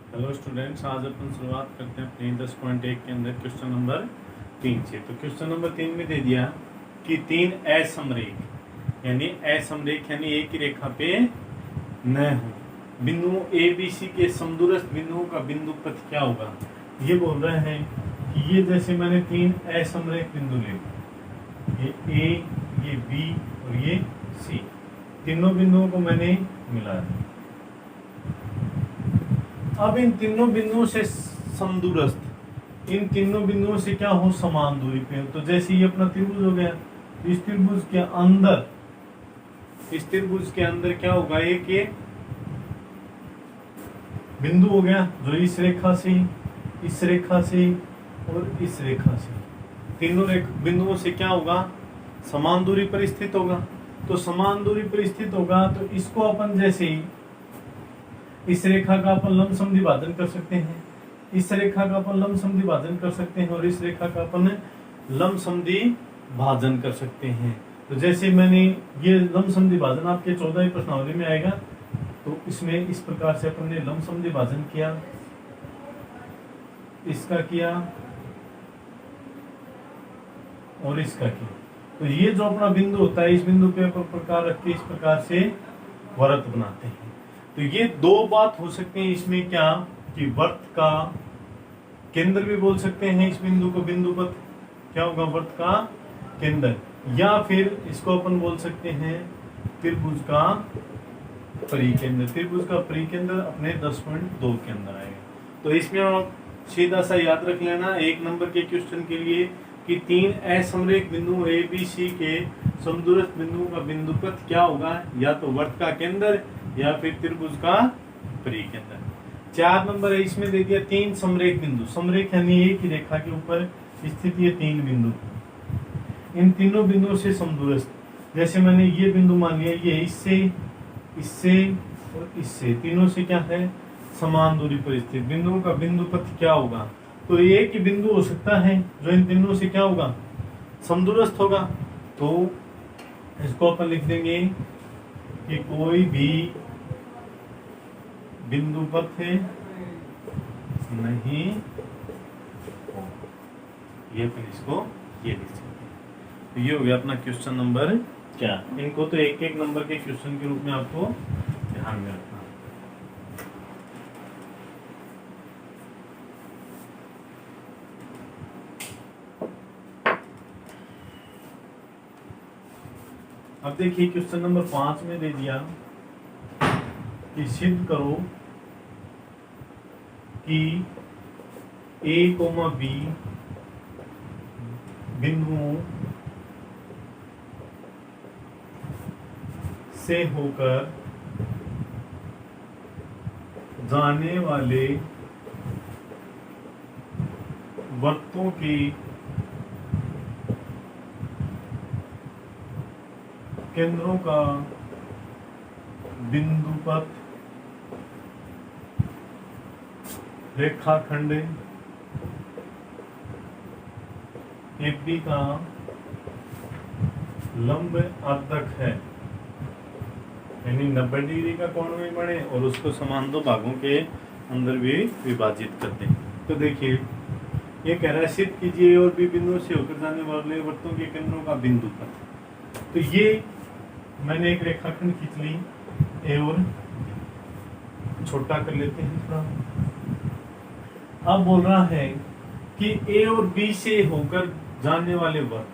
Hello students, आज अपन शुरुआत करते हैं अपनी 10.1 के अंदर क्वेश्चन नंबर 3 से। तो क्वेश्चन नंबर 3 में दे दिया कि तीन असमरेख यानी एक ही रेखा पे न हो बिंदुओं ए बी सी के समदूरस्थ बिंदुओं का बिंदु पथ क्या होगा। ये बोल रहे हैं कि ये जैसे मैंने तीन असमरेख बिंदु ले, ये ए, ये बी और ये सी, तीनों बिंदुओं को मैंने मिला दिया। अब इन तीनों बिंदुओं से समदूरस्थ, इन तीनों बिंदुओं से क्या हो, समान दूरी पे। तो जैसे ये अपना त्रिभुज हो गया, इस त्रिभुज के अंदर क्या होगा, एक बिंदु हो गया जो इस रेखा से, इस रेखा से और इस रेखा से, तीनों बिंदुओं से क्या होगा, समान दूरी पर स्थित होगा। तो समान दूरी पर स्थित होगा तो इसको अपन जैसे ही इस रेखा का अपन लंब समद्विभाजन कर सकते हैं, इस रेखा का अपन लंब समद्विभाजन कर सकते हैं और इस रेखा का अपन लंब समद्विभाजन कर सकते हैं। तो जैसे मैंने ये लंब समद्विभाजन आपके 14वीं प्रश्नावली में आएगा, तो इसमें इस प्रकार से अपन ने लंब समद्विभाजन किया, इसका किया और इसका किया। तो ये जो अपना बिंदु होता है, इस बिंदु पे अपन प्रकार रख के इस प्रकार से वृत्त बनाते हैं। तो ये दो बात हो सकते हैं इसमें, क्या कि वृत्त का केंद्र भी बोल सकते हैं इस बिंदु को, बिंदु पथ क्या होगा, वृत्त का केंद्र, या फिर इसको अपन बोल सकते हैं त्रिभुज का परिकेंद्र। त्रिभुज का परिकेंद्र अपने 10.2 के अंदर आएगा। तो इसमें आप सीधा सा याद रख लेना एक नंबर के क्वेश्चन के लिए कि तीन असमरेख बिंदु ए बी सी के समदूरस्थ बिंदुओं का बिंदु पथ क्या होगा, या तो वृत्त का केंद्र या फिर त्रिभुज का परिकेंद्र। 4 नंबर है, इसमें दे दिया तीन समरेख बिंदु। समरेख यानी एक ही रेखा के ऊपर स्थित ये तीन बिंदु, इन तीनों बिंदुओं से समदूरस्थ, जैसे मैंने ये बिंदु मान लिया, ये इससे, इससे और इससे, तीनों से क्या है, समान दूरी पर स्थित बिंदुओं का बिंदु पथ क्या होगा। तो एक ही बिंदु हो सकता है जो इन तीनों से क्या होगा, समदूरस्थ होगा। तो इसको अपन लिख देंगे कि कोई भी बिंदु पथ नहीं हो, ये अपन इसको ये लिख सकते हैं। तो ये हो गया अपना क्वेश्चन नंबर 4। इनको तो एक एक नंबर के क्वेश्चन के रूप में आपको ध्यान में रखना। अब देखिए क्वेश्चन नंबर 5 में दे दिया कि सिद्ध करो कि A, B बिंदुओं से होकर जाने वाले वृत्तों की केंद्रों का बिंदु पथ रेखाखंड AB का लंब अर्धक है, यानी 90 डिग्री का कोण में बने और उसको समान दो भागों के अंदर भी विभाजित कर दें। तो देखिए ये कह रहा है सिद्ध कीजिए और भी बिंदुओं से होकर जाने वाले वृत्तों के केंद्रों का बिंदु पथ। तो ये मैंने एक रेखाखंड खींच ली, ए और छोटा कर लेते हैं थोड़ा। अब बोल रहा है कि ए और बी से होकर जाने वाले वृत्त,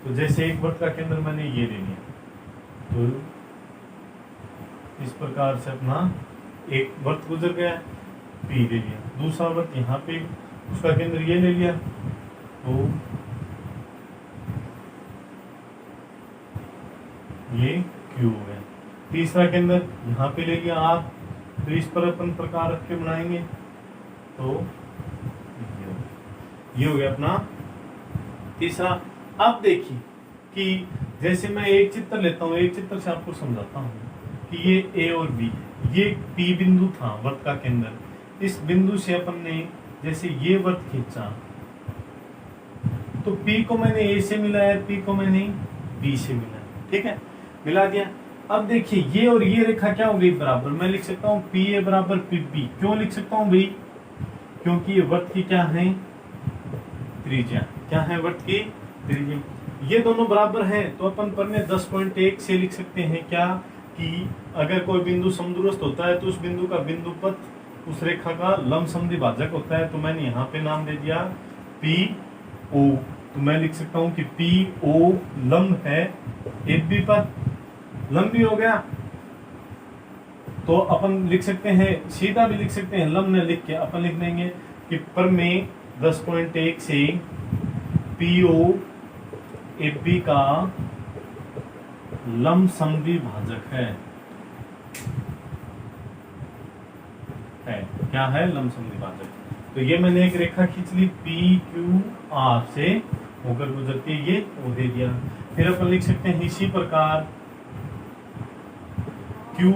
तो जैसे एक वृत्त का केंद्र मैंने ये ले लिया, तो इस प्रकार से अपना एक वृत्त गुजर गया, पी ले लिया, दूसरा वृत्त यहाँ पे उसका केंद्र ये ले लिया, तो ये क्यू हो गया, तीसरा केंद्र यहाँ पे ले लिया आर, तो इस पर अपन प्रकार रख के बनाएंगे, तो ये हो गया अपना तीसरा। अब देखिए कि जैसे मैं एक चित्र लेता हूँ, एक चित्र से आपको समझाता हूँ कि ये ए और बी, ये पी बिंदु था वृत्त का केंद्र, इस बिंदु से अपन ने जैसे ये वृत्त खींचा, तो पी को मैंने ए से मिलाया, पी को मैंने बी से मिलाया, ठीक है, मिला दिया। अब देखिए ये और ये रेखा क्या हो गई बराबर, मैं लिख सकता हूँ पी ए बराबर पी बी। क्यों लिख सकता हूँ भाई, क्योंकि ये वृत्त की क्या है त्रिज्या, क्या है वृत्त की त्रिज्या। ये दोनों बराबर हैं तो अपन पढ़ने 10.1 से लिख सकते हैं क्या कि अगर कोई बिंदु समदूरस्थ होता है तो उस बिंदु का बिंदुपथ उस रेखा का लंब समद्वि भाजक होता है। तो मैंने यहाँ पे नाम दे दिया पी ओ। तो मैं लिख सकता हूँ कि पी ओ लंब है एक बी पर, लंब भी हो गया। तो अपन लिख सकते हैं सीधा भी लिख सकते हैं, लंब न लिख के अपन लिख देंगे कि पर में 10.1 से पी ओ एफ बी का लंब समद्वि भाजक है क्या है लंब समद्वि भाजक। तो ये मैंने एक रेखा खींच ली पी क्यू आर से होकर गुजरती है, ये वो दे दिया। फिर अपन लिख सकते हैं इसी प्रकार क्यू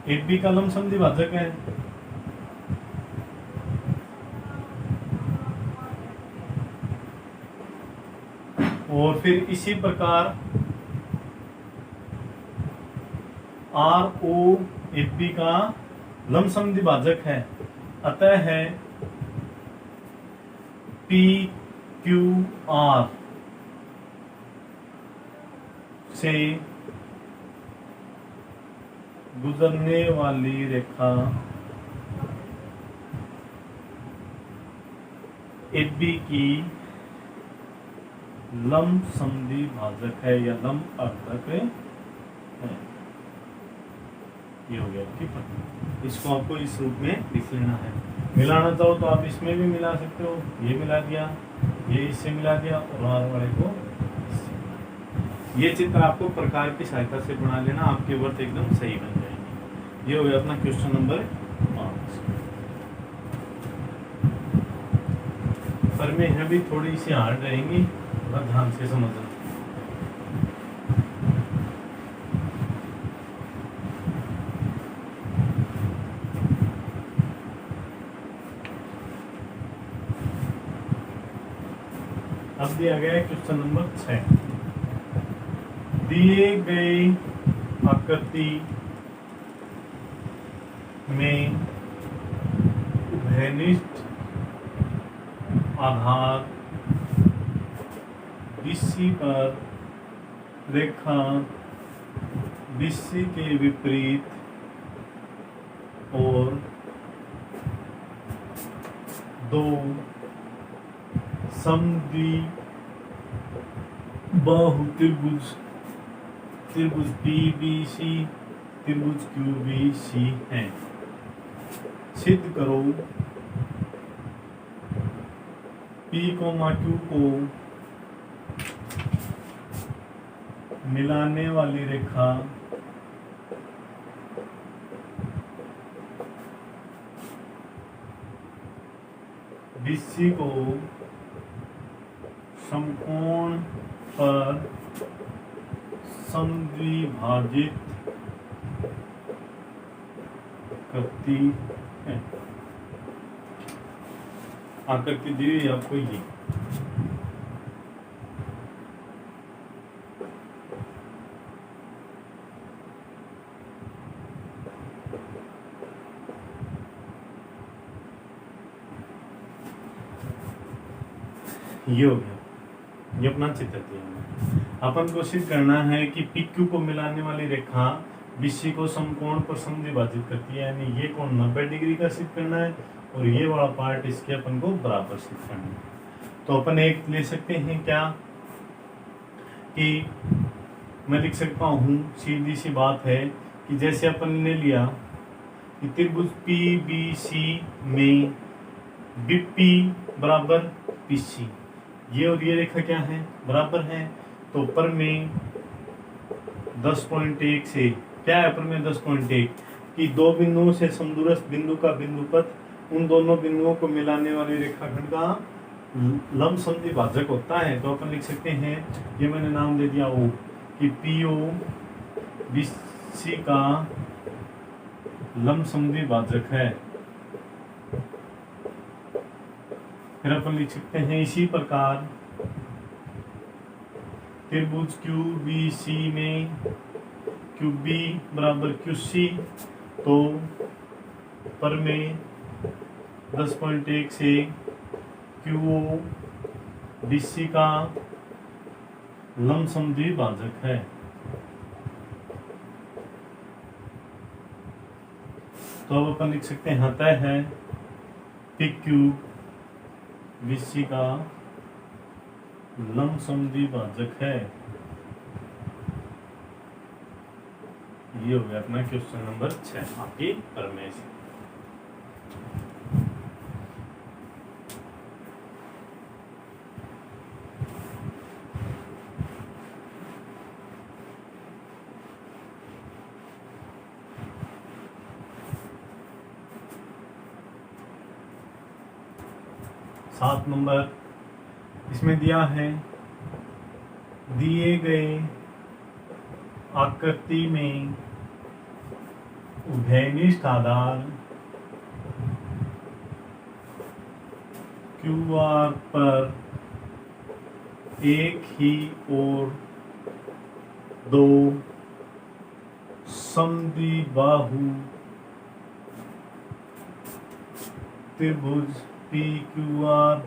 एफ बी का लंब समद्वि भाजक है। और फिर इसी प्रकार आर ओ एफ बी का लंब समद्वि भाजक है। अतः है पी क्यू आर से गुजरने वाली रेखा एफ बी की लंब समद्वि भाजक है या लंब अर्धक है। ये हो गया, ठीक है। इसको आपको इस रूप में लिख लेना है। मिलाना चाहो तो आप इसमें भी मिला सकते हो, ये मिला दिया, ये इससे मिला दिया और आर वाले को इससे। ये चित्र आपको प्रकार की सहायता से बना लेना, आपके वर्त एकदम सही बन जाएंगे। ये हो गया अपना क्वेश्चन नंबर 5। पर में है भी थोड़ी सी हार्ड रहेंगी, थोड़ा ध्यान से समझना। अब दिया गया है क्वेश्चन नंबर 6। दिए गए आकृति में उभयनिष्ठ आधार BC पर रेखा BC के विपरीत और दो समद्वि बाहु त्रिभुज PBC त्रिभुज QBC हैं। सिद्ध करो P, Q को मिलाने वाली रेखा BC को समकोण पर समद्विभाजित करती है। आकृति दी हुई आपको ये हो गया, ये अपना चित्र दिया। अपन को सिद्ध करना है कि PQ को मिलाने वाली रेखा BC को समकोण पर समद्विभाजित करती है, यानी ये कोण 90 डिग्री का सिद्ध करना है और ये वाला पार्ट इसके अपन को बराबर सिद्ध करना है। तो अपन एक ले सकते हैं क्या कि मैं लिख सकता हूँ, सीधी सी बात है कि जैसे अपन ने लिया कि त्रिभुज PBC में BP बराबर PC, ये और ये रेखा क्या है बराबर है। तो पर में 10.1 से क्या है, पर में 10.1 कि दो बिंदुओं से समदूरस्थ बिंदु का बिंदुपथ उन दोनों बिंदुओं को मिलाने वाली रेखाखंड का लंब समद्वि भाजक होता है। तो अपन लिख सकते हैं, ये मैंने नाम दे दिया O कि PO BC का लंब समद्वि भाजक है। फिर अपन लिख सकते हैं इसी प्रकार त्रिभुज QBC में क्यू बी बराबर क्यू सी, तो पर में 10.1 से क्यू ओ बी सी का लमसम द्विभाजक है। तो अब अपन लिख सकते हैं तय है पी क्यू बी सी का लमसम द्विभाजक है। ये हो गया अपना क्वेश्चन नंबर 6 आपकी प्रमेय से। सात नंबर इसमें दिया है दिए गए आकृति में उभयनिष्ठ आधार क्यू आर पर एक ही और दो समद्विबाहु त्रिभुज पी क्यू आर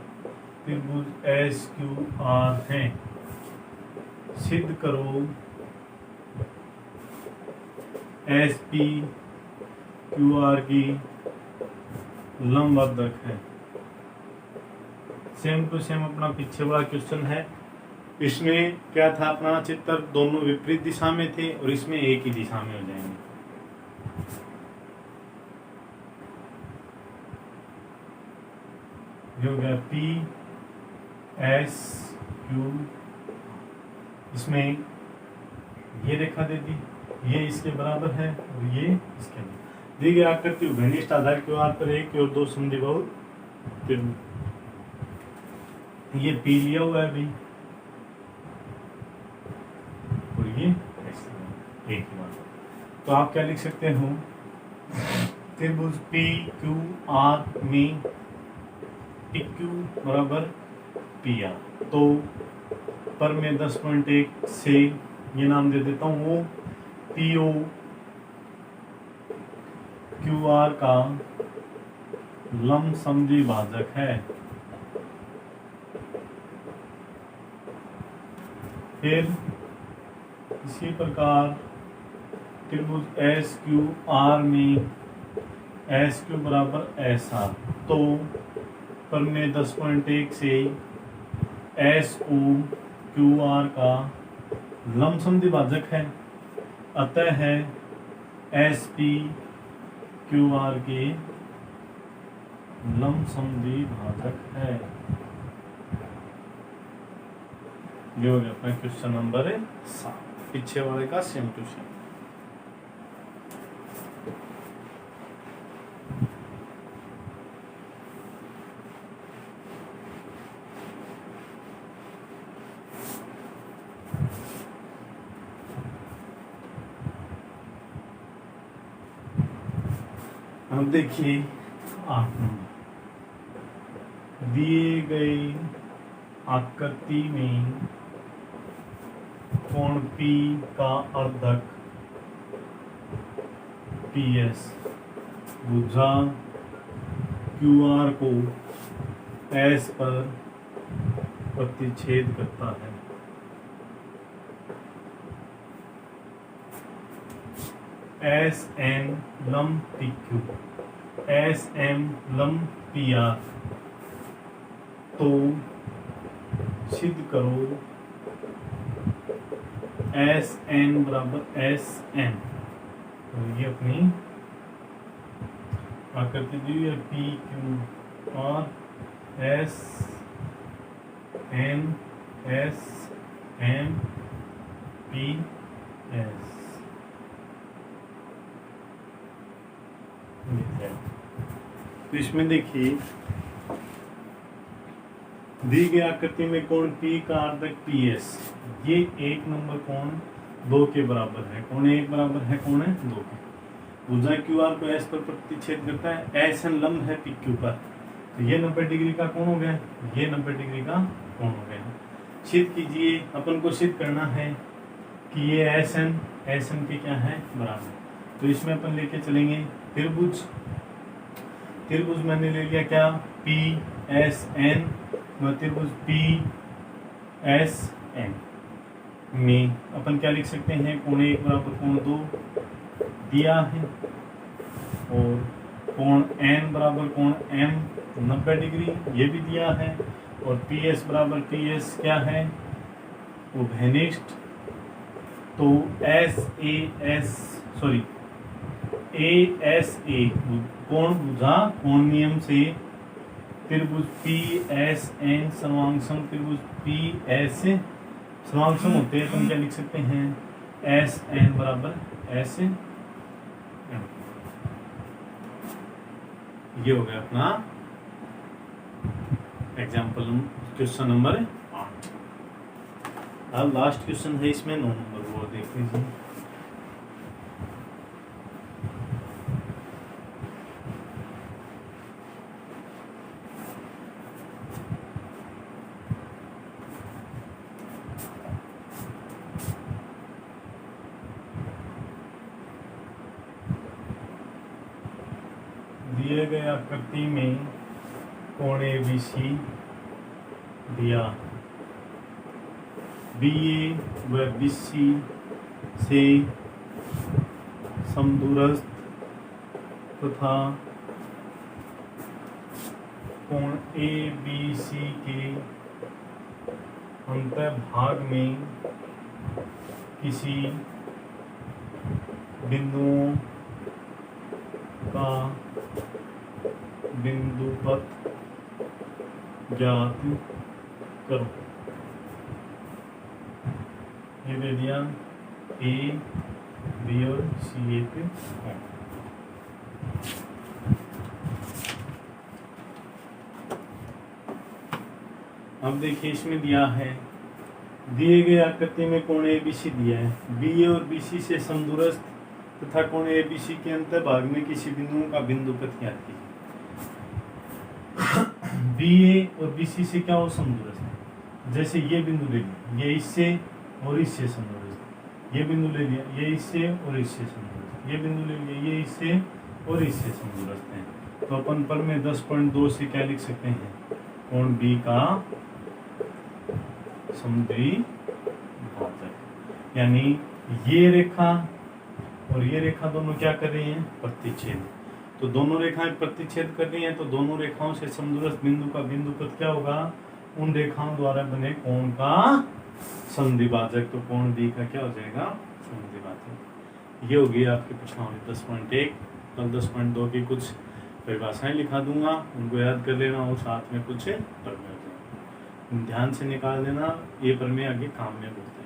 त्रिभुज एस क्यू आर हैं। सिद्ध करो एस पी क्यू आर की लंबवर्धक है। सेम टू सेम अपना पीछे वाला क्वेश्चन है। इसमें क्या था, अपना चित्र दोनों विपरीत दिशा में थे और इसमें एक ही दिशा में हो जाएंगे। ये हो गया पी एस क्यू, इसमें ये रेखा दे दी, ये इसके बराबर है और ये इसके बराबर। दी गई आकृति उभयनिष्ठ आधार क्यू आर पर एक और दो समद्विबाहु त्रिभुज। ये पी लिया हुआ है अभी और ये एक ही बात। तो आप क्या लिख सकते हो, त्रिभुज पी क्यू आर में पी क्यू बराबर पी आर, तो पर में 10.1 से ये नाम दे देता हूँ, वो पी ओ क्यू आर का लमसम द्विभाजक है। फिर इसी प्रकार त्रिभुज एस क्यू आर में एस क्यू बराबर एस आर, तो पर में 10.1 से एस ओ क्यू आर का लमसम द्विभाजक है। अतः है एस पी क्यू आर के लमसम द्विभाजक है। ये हो गया अपना क्वेश्चन नंबर 7, पीछे वाले का सेम टू सेम। अब देखिए 8 नंबर, दिए गए आकृति में कोण P का अर्धक PS भुजा QR को S पर प्रतिच्छेद करता है। एस एन लंब पी क्यू, एस एम लंब पी आर, तो सिद्ध करो एस एन बराबर एस एन। तो ये अपनी आकृति दी है पी क्यू और S N S M P S. तो इसमें देखिए दी गई आकृति में कोण P का अर्धक PS, ये एक नंबर कोण 2 के बराबर है। कोण 1 बराबर है, कोण है 2 के। भुजा QR को S पर प्रतिच्छेद करता है, SN लंब है PQ पर, तो ये 90 डिग्री का कोण हो गया, ये 90 डिग्री का कोण हो गया। सिद्ध कीजिए, अपन को सिद्ध करना है कि ये SN एस एन के क्या है बराबर। तो इसमें अपन लेके चलेंगे त्रिभुज। त्रिभुज मैंने ले लिया क्या पी एस एन, त्रिभुज पी एस एन में अपन क्या लिख सकते हैं, कोण 1 बराबर कोण 2 दिया है, और कोण n बराबर कोण m 90 डिग्री ये भी दिया है, और पी एस बराबर पी एस क्या है वो उभयनिष्ठ। तो S A S sorry A S A कोण बुझा कोण नियम से त्रिभुज पी एस एन सर्वांगसम त्रिभुज पी एस सर्वांगसम होते हैं तो हम क्या लिख सकते हैं एस एन बराबर एस एन। ये हो गया अपना एग्जाम्पल क्वेश्चन नंबर 8। अब लास्ट क्वेश्चन है इसमें 9 नंबर, वो देख लीजिए। दिए गए आकृति में कोण ABC दिया, BA व BC से समदूरस्थ तथा कोण ABC के अंतर्भाग में किसी बिंदुओं का बिंदुपथ ज्ञात करो। ये दे दिया ए बी और सी एक है। अब देखिए इसमें दिया है दिए गए आकृति में कोण ABC दिया है, BA और BC से समदूरस्थ तथा कोण ABC के अंतर्भाग में किसी बिंदुओं का बिंदुपथ ज्ञात कीजिए। BA और BC से क्या हो समदूरस्थ है, जैसे ये बिंदु ले लिया, ये इससे और इससे समदूरस्थ, ये बिंदु ले लिया, ये इससे और इससे समदूरस्थ, ये बिंदु ले लिया, ये इससे और इससे समदूरस्थ है। तो अपन पर में 10.2 से क्या लिख सकते हैं, कोण B का समुद्री भाजक, यानी ये रेखा और ये रेखा दोनों क्या कर रही हैं प्रतिच्छेद। तो दोनों रेखाएं प्रतिच्छेद कर रही हैं, तो दोनों रेखाओं से समदूरस्थ बिंदु का बिंदुपथ क्या होगा, उन रेखाओं द्वारा बने कोण का समद्विभाजक। तो कोण B का क्या हो जाएगा समद्विभाजक। ये होगी आपकी प्रश्नावली 10.1। कल 10.2 की कुछ परिभाषाएं लिखा दूंगा, उनको याद कर लेना और साथ में कुछ प्रमेय ध्यान से निकाल देना। ये प्रमेय आगे काम में बोलते हैं।